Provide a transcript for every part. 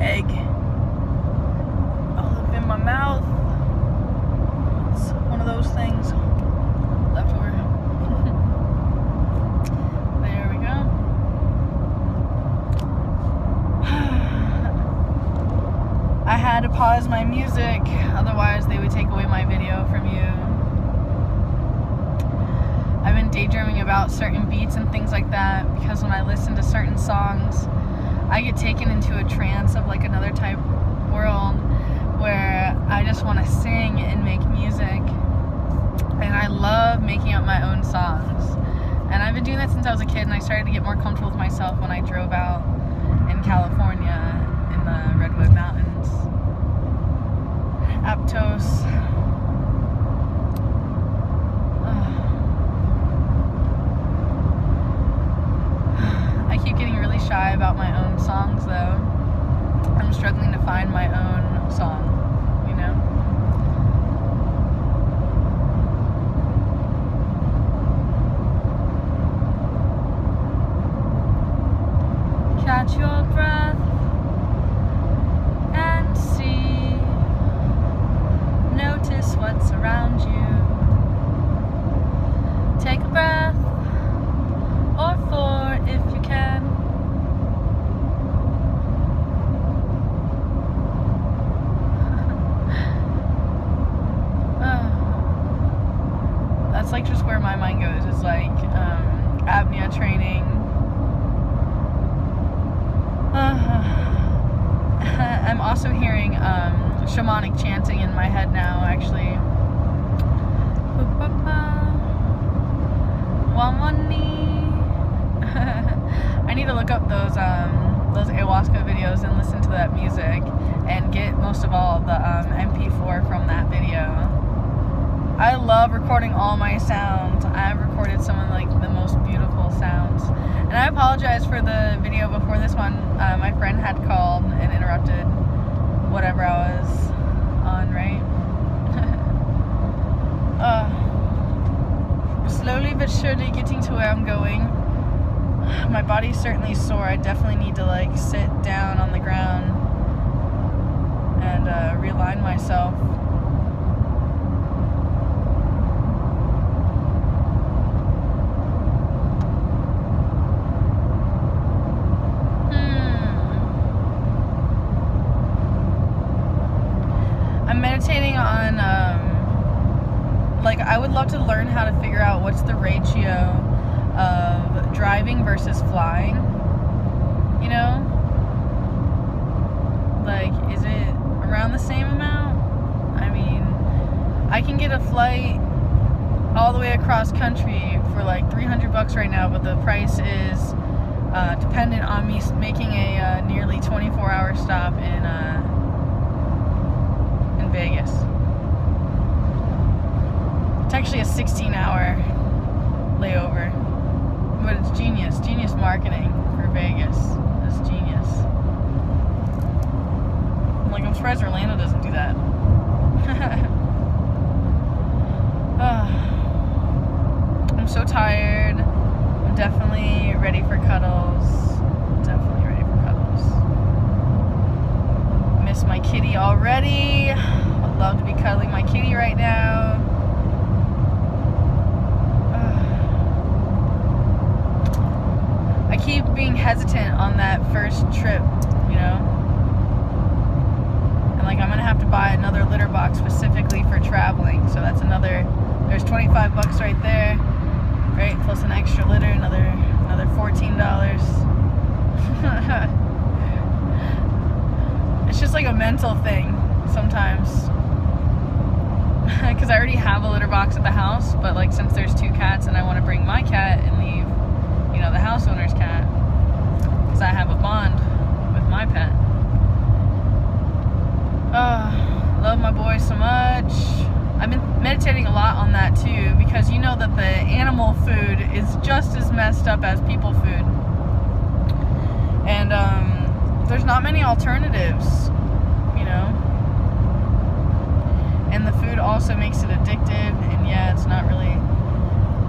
egg all up in my mouth. It's one of those things. Leftover. There we go. I had to pause my music, otherwise they would take away my video from you. I've been daydreaming about certain beats and things like that because when I listen to certain songs, I get taken into a trance of like another type world where I just want to sing and make music. And I love making up my own songs. And I've been doing that since I was a kid, and I started to get more comfortable with myself when I drove out in California in the Redwood Mountains. Aptos. I keep getting really shy about my own songs though. I'm struggling to find my own song, you know? Catch your breath and see. Notice what's around you. Take a breath or four if you can. That's like just where my mind goes. It's like apnea training. I'm also hearing shamanic chanting in my head now, actually. I need to look up those ayahuasca videos and listen to that music and get most of all the MP4 from that video. I love recording all my sounds. I've recorded some of like the most beautiful sounds. And I apologize for the video before this one. My friend had called and interrupted whatever I was on, right? Slowly but surely getting to where I'm going. My body's certainly sore. I definitely need to like sit down on the ground and realign myself. I'm meditating on like I would love to learn how to figure out what's the ratio of driving versus flying, you know? Like, is it around the same amount? I mean, I can get a flight all the way across country for like $300 right now, but the price is dependent on me making a nearly 24-hour stop in Vegas. It's actually a 16-hour layover. But it's genius marketing for Vegas. It's genius. Like, I'm surprised Orlando doesn't do that. I'm so tired. I'm definitely ready for cuddles. Definitely ready for cuddles. Miss my kitty already. I'd love to be cuddling my kitty right now. I keep being hesitant on that first trip, you know? And like, I'm gonna have to buy another litter box specifically for traveling. So that's another, there's $25 right there, right? Plus an extra litter, another $14. It's just like a mental thing sometimes. Because I already have a litter box at the house, but like since there's 2 cats and I want to bring my cat and leave, you know, the house owner's cat, because I have a bond with my pet. Love my boy so much. I've been meditating a lot on that too, because you know that the animal food is just as messed up as people food. And there's not many alternatives, you know? And the food also makes it addictive, and yeah, it's not really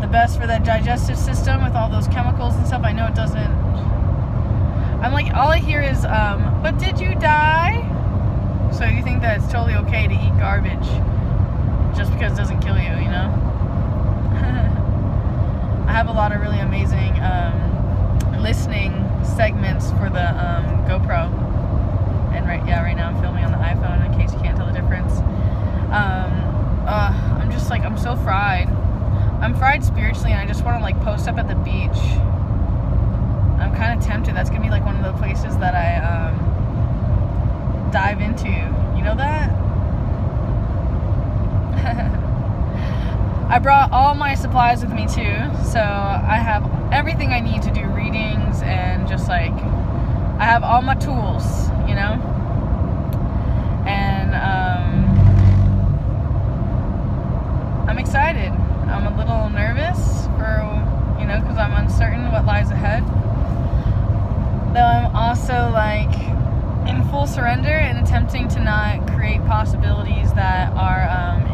the best for that digestive system with all those chemicals and stuff. I know it doesn't. I'm like, all I hear is, but But did you die? So you think that it's totally okay to eat garbage just because it doesn't kill you, you know? I have a lot of really amazing listening segments for the GoPro. And right now I'm filming on the iPhone in case you can't tell the difference. I'm just like, I'm so fried. I'm fried spiritually, and I just want to like post up at the beach. I'm kind of tempted. That's gonna be like one of the places that I dive into. You know that? I brought all my supplies with me too, so I have everything I need to do readings, and just like I have all my tools, you know. And I'm excited. I'm a little nervous for, you know, because I'm uncertain what lies ahead. Though I'm also like in full surrender and attempting to not create possibilities that are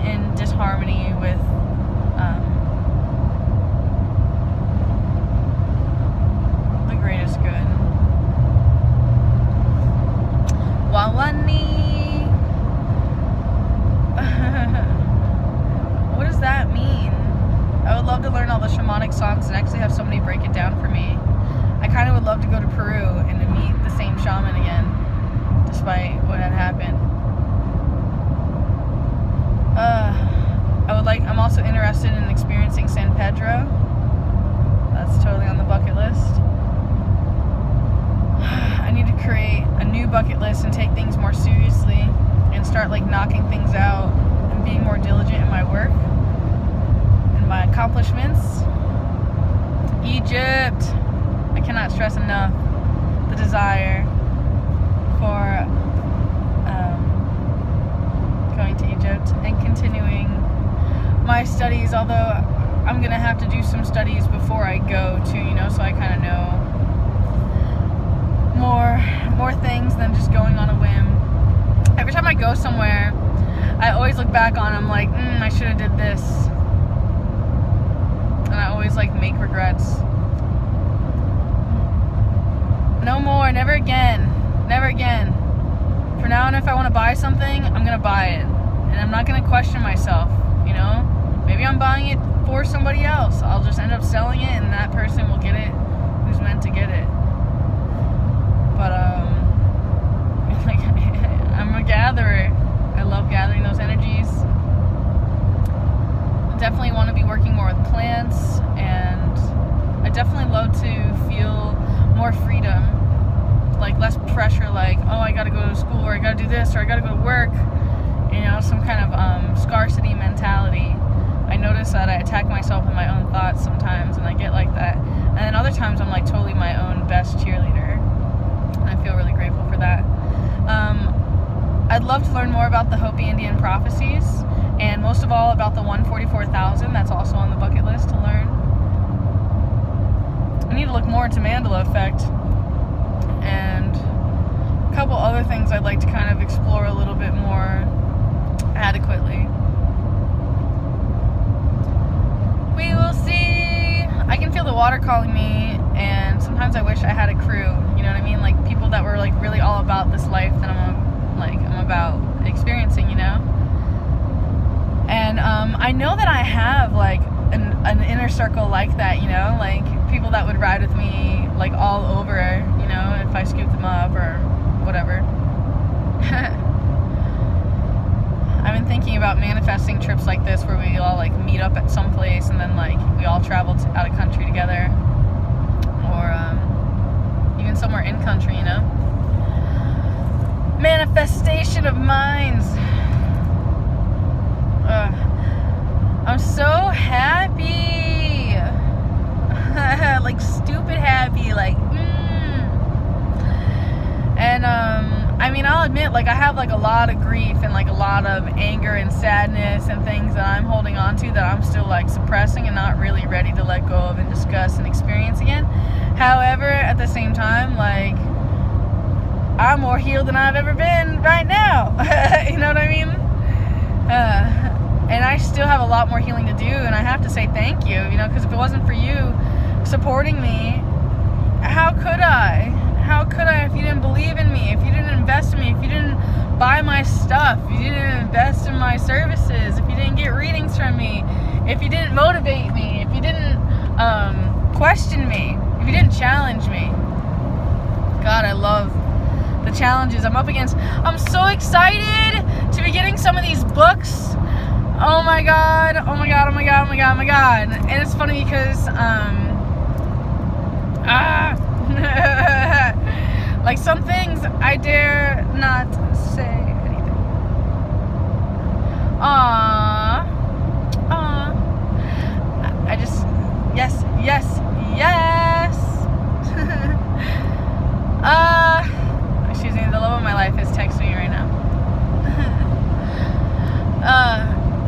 in disharmony with the greatest good. Wawani. What does that mean? I would love to learn all the shamanic songs and actually have somebody break it down for me. I kind of would love to go to Peru and to meet the same shaman again, despite what had happened. I'm also interested in experiencing San Pedro. That's totally on the bucket list. I need to create a new bucket list and take things more seriously and start like knocking things out and being more diligent in my work and my accomplishments. Egypt. I cannot stress enough the desire for going to Egypt and continuing my studies, although I'm gonna have to do some studies before I go too, you know, so I kind of know more things than just going on a whim. Every time I go somewhere, I always look back on them like, I should have did this, and I always like make regrets. No more, never again, never again. For now on, if I want to buy something, I'm gonna buy it, and I'm not gonna question myself, you know. Maybe I'm buying it for somebody else. I'll just end up selling it, and that person will get it who's meant to get it. But like, I'm a gatherer. I love gathering those energies. I definitely want to be working more with plants, and I definitely love to feel more freedom, like less pressure, like, oh, I gotta go to school, or I gotta do this, or I gotta go to work, you know, some kind of scarcity mentality. I notice that I attack myself in my own thoughts sometimes, and I get like that, and then other times I'm like totally my own best cheerleader, and I feel really grateful for that. I'd love to learn more about the Hopi Indian prophecies, and most of all about the 144,000. That's also on the bucket list to learn. I need to look more into Mandela Effect, and a couple other things I'd like to kind of explore a little bit more adequately. We will see. I can feel the water calling me, and sometimes I wish I had a crew, you know what I mean? Like people that were like really all about this life that I'm about experiencing, you know? And I know that I have like an inner circle like that, you know, like people that would ride with me like all over, you know, if I scoop them up or whatever. I've been thinking about manifesting trips like this where we all like meet up at some place, and then like we all travel out of country together, or even somewhere in country, you know. Manifestation of minds. I'm so happy. Like stupid happy, like And I mean, I'll admit, like I have like a lot of grief and like a lot of anger and sadness and things that I'm holding on to that I'm still like suppressing and not really ready to let go of and discuss and experience again. However, at the same time, like I'm more healed than I've ever been right now. You know what I mean? And I still have a lot more healing to do, and I have to say thank you, you know, because if it wasn't for you supporting me, how could I? How could I if you didn't believe in me, if you didn't buy my stuff, if you didn't invest in my services, if you didn't get readings from me, if you didn't motivate me, if you didn't question me, if you didn't challenge me. God, I love the challenges I'm up against. I'm so excited to be getting some of these books. Oh my god, oh my god, oh my god, oh my god, oh my god. And it's funny because like some things I dare not say anything. I just, yes. Excuse me, the love of my life is texting me right now.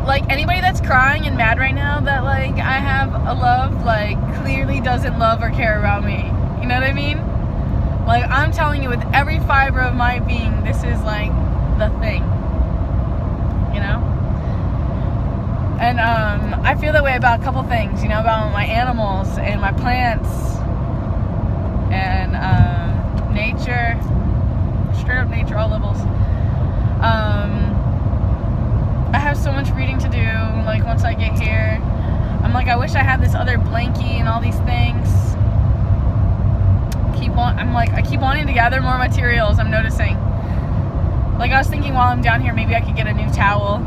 Like anybody that's crying and mad right now that like I have a love, like clearly doesn't love or care about me. You know what I mean? Like I'm telling you with every fiber of my being, this is like the thing. You know? And I feel that way about a couple things, you know, about my animals and my plants and nature, straight up nature, all levels. I have so much reading to do, like once I get here. I'm like, I wish I had this other blankie and all these things. I keep wanting to gather more materials, I'm noticing. Like I was thinking while I'm down here, maybe I could get a new towel.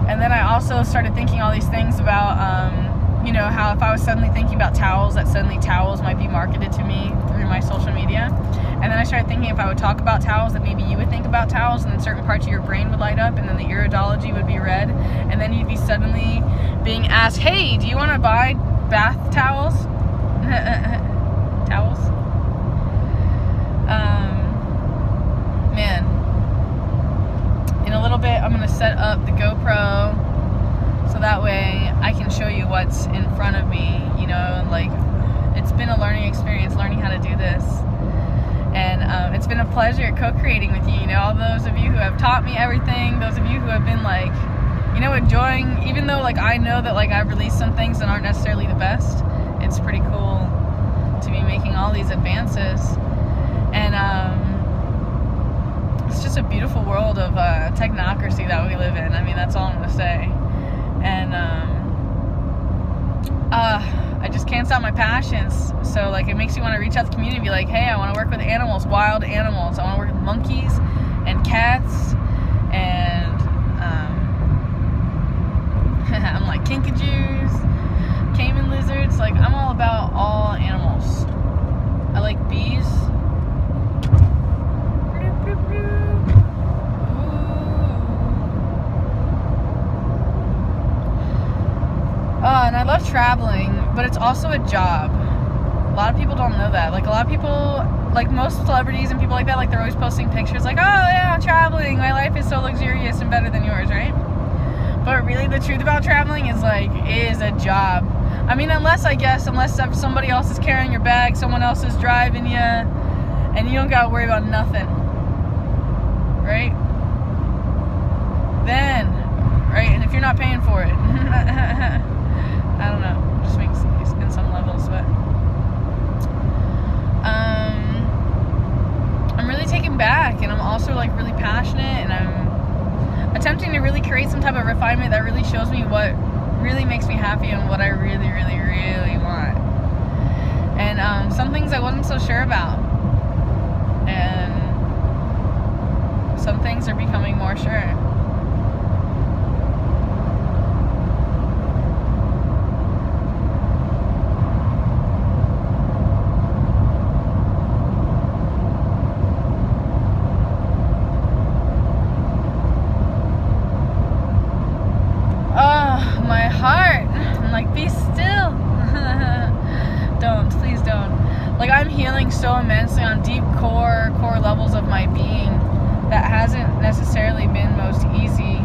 And then I also started thinking all these things about, you know, how if I was suddenly thinking about towels, that suddenly towels might be marketed to me through my social media. And then I started thinking if I would talk about towels, that maybe you would think about towels, and then certain parts of your brain would light up, and then the iridology would be red, and then you'd be suddenly being asked, hey, do you want to buy bath towels? Towels? Man. In a little bit, I'm going to set up the GoPro so that way I can show you what's in front of me, you know, and like, it's been a learning experience, learning how to do this. And it's been a pleasure co-creating with you, you know, all those of you who have taught me everything, those of you who have been like, you know, enjoying, even though like I know that like I've released some things that aren't necessarily the best, it's pretty cool to be making all these advances. And it's just a beautiful world of technocracy that we live in. I mean, that's all I'm going to say. And I just can't stop my passions. So like it makes you want to reach out to the community and be like, hey, I want to work with animals, wild animals. I want to work with monkeys and cats and I'm like kinkajous, caiman lizards. Like I'm all about all animals. I like bees. And I love traveling, but it's also a job. A lot of people don't know that. Like a lot of people, like most celebrities and people like that, like they're always posting pictures like, oh yeah, I'm traveling, my life is so luxurious and better than yours, right? But really the truth about traveling is like, it is a job. I mean, unless somebody else is carrying your bag, someone else is driving you, and you don't gotta worry about nothing, right? Then, right, and if you're not paying for it, I don't know, it just makes sense in some levels, but I'm really taken back, and I'm also like really passionate, and I'm attempting to really create some type of refinement that really shows me what really makes me happy and what I really, really, really want. And some things I wasn't so sure about, and some things are becoming more sure. My heart, I'm like, be still. Don't, please don't. Like I'm healing so immensely on deep core levels of my being that hasn't necessarily been most easy.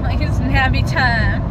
Like it's nappy time.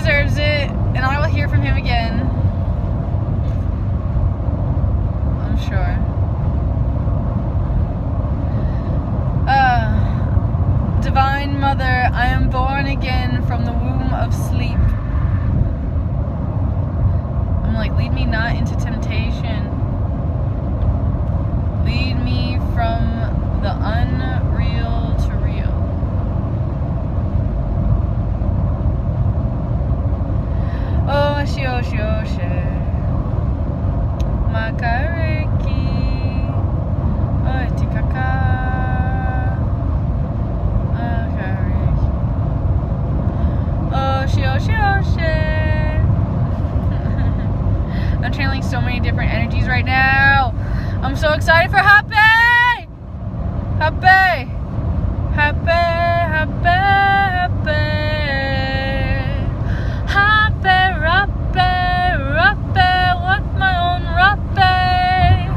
deserves it, and I will hear from him again. I'm sure. Divine Mother, I am born again from the womb of sleep. I'm like, lead me not into temptation. Lead me from the unreal to real. Oshi, oshi, oshi. Makareki. Oitikaka. Oshi, oshi, oshi. I'm channeling so many different energies right now. I'm so excited for happy! Happy! Happy, happy, happy. Happy, rappy, want my own rappy.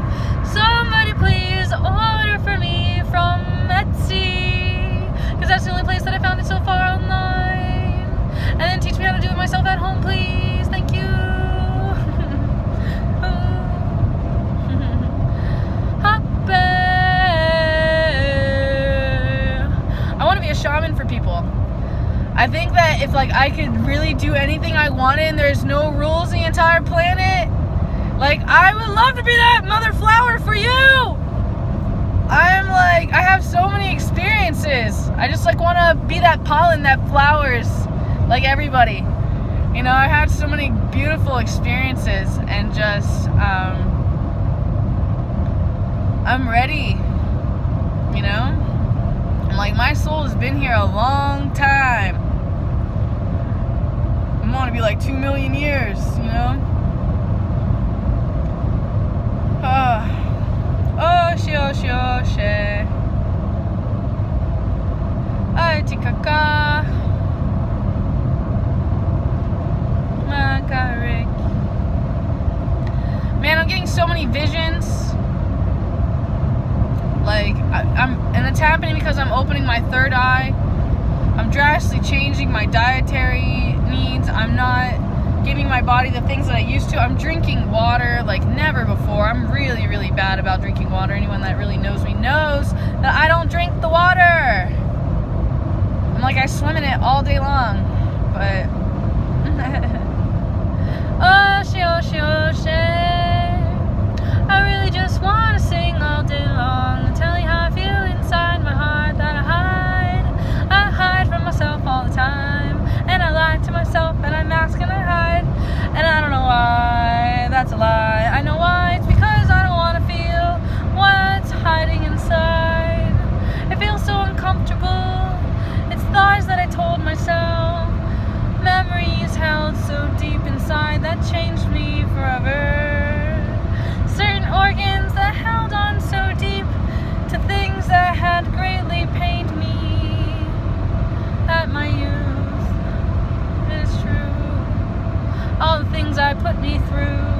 Somebody please order for me from Etsy, because that's the only place that I found it so far online. And then teach me how to do it myself at home, please. Thank you. Shaman for people. I think that if like I could really do anything I wanted and there's no rules in the entire planet, like I would love to be that mother flower for you. I'm like, I have so many experiences. I just like want to be that pollen that flowers like everybody. You know, I had so many beautiful experiences and just I'm ready, you know? Like, my soul has been here a long time. I want to be like 2 million years, you know? Oshi, oshi, oshi. Aitikaka. Makarik. Man, I'm getting so many visions. Like, and it's happening because I'm opening my third eye. I'm drastically changing my dietary needs. I'm not giving my body the things that I used to. I'm drinking water like never before. I'm really, really bad about drinking water. Anyone that really knows me knows that I don't drink the water. I'm like, I swim in it all day long. But, oshi, oshi, oshi. I really just want to sing all day long and tell you how I feel inside my heart that I hide from myself all the time, and I lie to myself and I mask and I hide, and I don't know why that's a lie. I know why. It's because I don't want to feel what's hiding inside. It feels so uncomfortable. It's lies that I told myself, memories held so deep inside that changed me forever. Certain organs that held on so deep to things that had greatly pained me at my youth. It is true. All the things I put me through.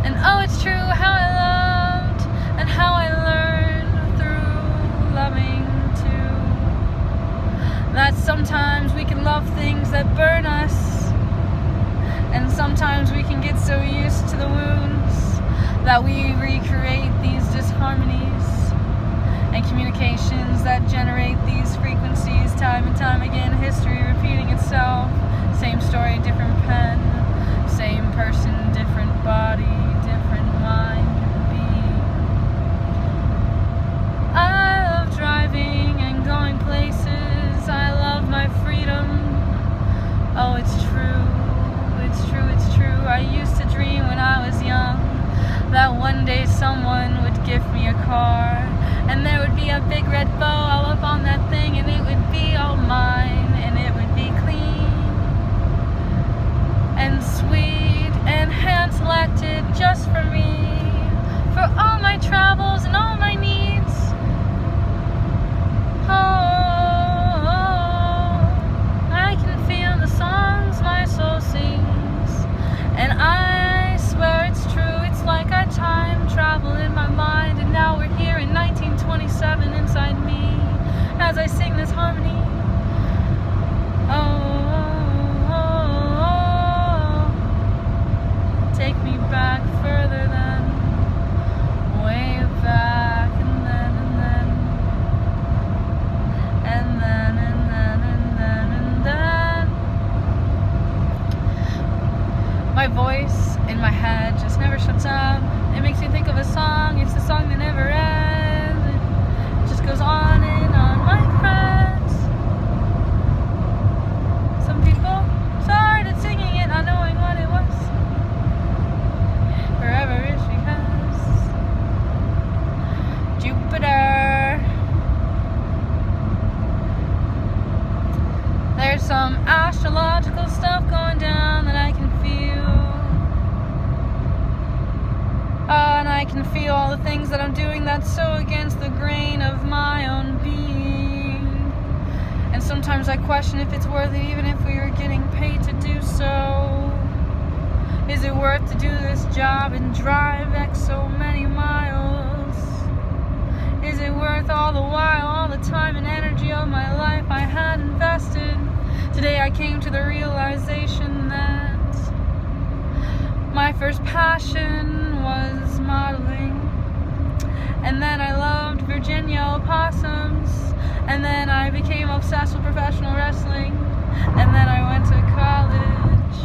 And oh, it's true how I loved and how I learned through loving too. That sometimes we can love things that burn us. And sometimes we can get so used to the wounds that we recreate these disharmonies and communications that generate these frequencies time and time again. History repeating itself. Same story, different pen. Same person, different body, different mind and being. I love driving and going places. I love my freedom. Oh, it's true. It's true, it's true. I used to dream when I was young that one day someone would give me a car and there would be a big red bow all up on that thing and it would be all mine and it would be clean and sweet and hand-selected just for me, for all my travels and all my needs. I can feel the songs my soul sings. And I swear it's true, it's like I time travel in my mind. And now we're here in 1927 inside me as I sing this harmony. There's some astrological stuff going down that I can feel. And I can feel all the things that I'm doing that's so against the grain of my own being. And sometimes I question if it's worth it, even if we were getting paid to do so. Is it worth to do this job and drive X so many miles? Is it worth all the while, all the time and energy of my life I had invested? Today I came to the realization that my first passion was modeling. And then I loved Virginia opossums. And then I became obsessed with professional wrestling. And then I went to college.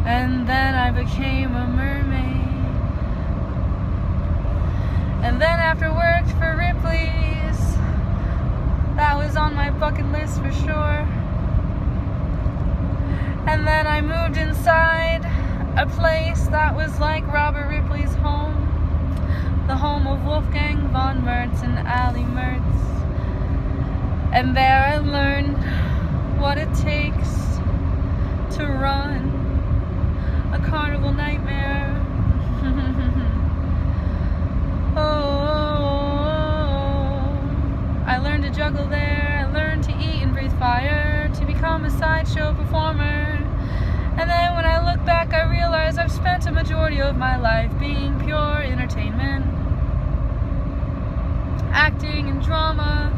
And then I became a mermaid. And then after worked for Ripley's, that was on my bucket list for sure. And then I moved inside a place that was like Robert Ripley's home, the home of Wolfgang von Mertz and Ali Mertz. And there I learned what it takes to run a carnival nightmare. I learned to juggle there, I learned to eat and breathe fire, to become a sideshow performer. And then when I look back, I realize I've spent a majority of my life being pure entertainment, acting and drama,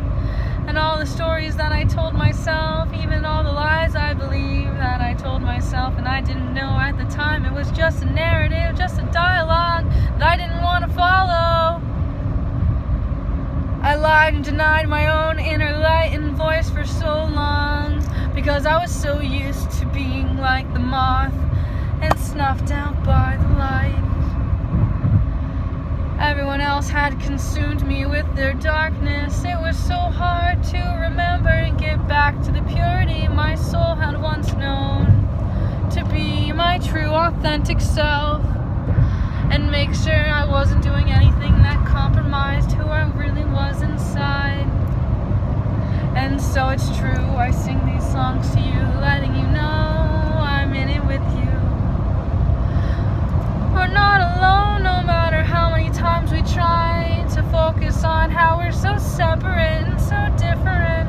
and all the stories that I told myself, even all the lies I believed that I told myself, and I didn't know at the time it was just a narrative, just a dialogue that I didn't want to follow. I lied and denied my own inner light and voice for so long, because I was so used to being like the moth and snuffed out by the light. Everyone else had consumed me with their darkness. It was so hard to remember and get back to the purity my soul had once known, to be my true authentic self, and make sure I wasn't doing anything that compromised who I really was inside. And so it's true, I sing these songs to you, letting you know I'm in it with you. We're not alone, no matter how many times we try to focus on how we're so separate and so different.